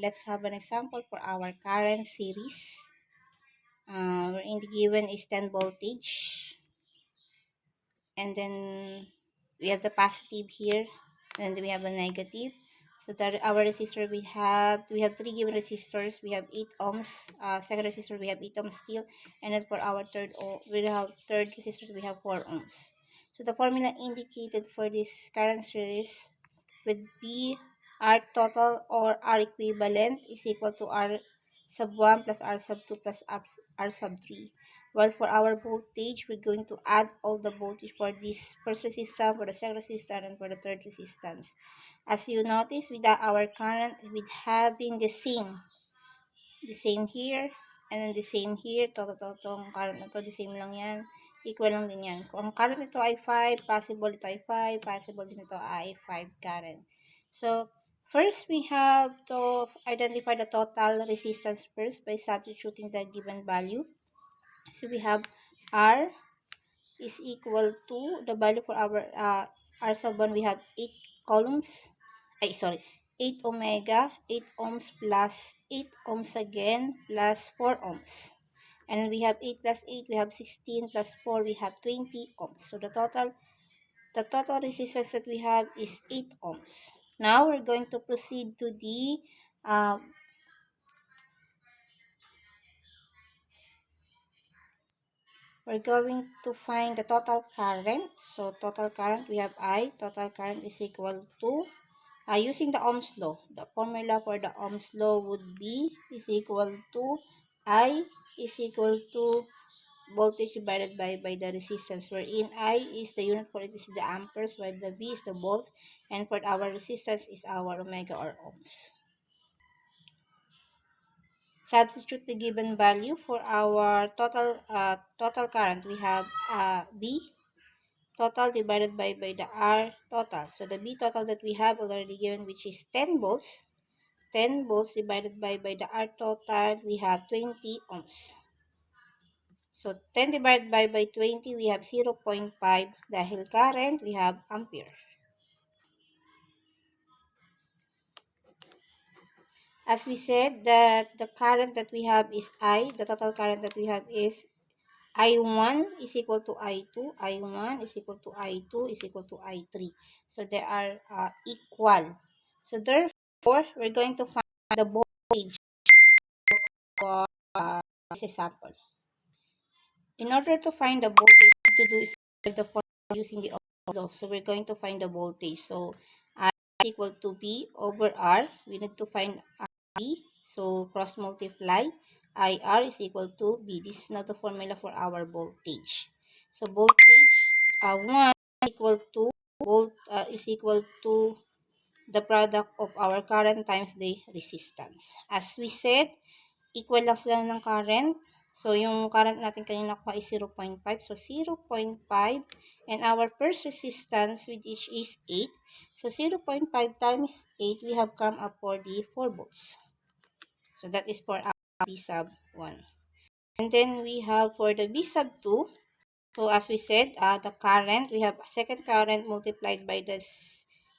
let's have an example for our current series. Wherein the given is 10 voltage, and then we have the positive here, and then we have a negative. So that our resistor we have three given resistors. We have 8 ohms. Second resistor we have 8 ohms still, and then for our third resistor we have 4 ohms. So the formula indicated for this current series would be R total or R equivalent is equal to R sub 1 plus R sub 2 plus R sub 3. While for our voltage, we're going to add all the voltage for this first resistance, for the second resistance, and for the third resistance. As you notice, with our current, with having the same here, and then the same here, tong current na to, the same lang yan, equal lang din yan. Kung ang current nito ay 5, possible ito ay 5, possible din ito ay 5 current. So, first we have to identify the total resistance first by substituting the given value. So, we have R is equal to the value for our R sub 1, we have 8 columns, 8 omega, 8 ohms plus 8 ohms again, plus 4 ohms. And we have 8 plus 8, we have 16, plus 4, we have 20 ohms. So the total resistance that we have is 8 ohms. Now we're going to proceed to the we're going to find the total current. So total current, we have I. Total current is equal to, using the Ohm's law, the formula for the Ohm's law would be is equal to I is equal to voltage divided by the resistance, wherein I is the unit for it is the amperes, while the V is the volts, and for our resistance is our omega or ohms. Substitute the given value for our total current. We have B total divided by the R total. So the B total that we have already given, which is 10 volts. 10 volts divided by the R total, we have 20 ohms. So 10 divided by 20, we have 0.5. Dahil current, we have ampere. As we said, that the current that we have is I. The total current that we have is I1 is equal to I2. I1 is equal to I2 is equal to I3. So they are equal. So therefore, we're going to find the voltage for this example. In order to find the voltage, what to do is the formula using the Ohm's law. So we're going to find the voltage. So I is equal to V over R. We need to find I. So cross multiply. IR is equal to V. This is now the formula for our voltage. So voltage 1 equal to is equal to the product of our current times the resistance. As we said, equal lang sila ng current. So, yung current natin kanina nakuha is 0.5. So, 0.5. And our first resistance, which is 8. So, 0.5 times 8, we have come up for the 4 volts. So, that is for our B sub 1. And then, we have for the B sub 2. So, as we said, the current, we have second current multiplied by the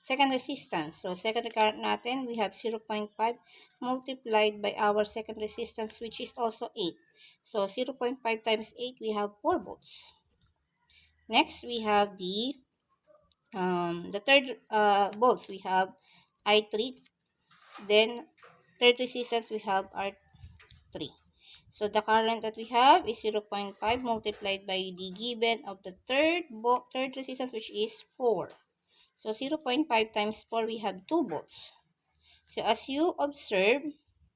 second resistance. So, second current natin, we have 0.5 multiplied by our second resistance, which is also 8. So, 0.5 times 8, we have 4 volts. Next, we have the third volts. We have I3. Then, third resistance, we have R3. So, the current that we have is 0.5 multiplied by the given of the third resistance, which is 4. So, 0.5 times 4, we have 2 volts. So, as you observe,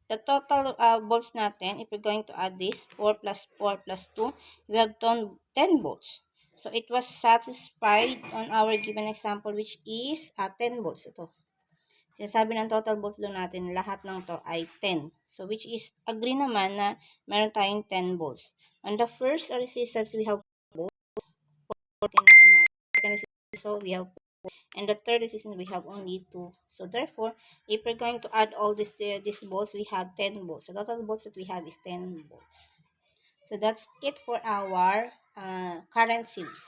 the total volts natin, if we're going to add this, 4 plus 4 plus 2, we have 10 volts. So, it was satisfied on our given example, which is 10 volts. Ito. Sinasabi ng total volts doon natin, lahat ng to ay 10. So, which is, agree naman na meron tayong 10 volts. On the first resistance, we have 4 volts. 14 natin. Second resistance, so we have 4. And the third resistance, we have only 2. So, therefore, if we're going to add all these volts, we have 10 volts. So, total volts that we have is 10 volts. So, that's it for our current series.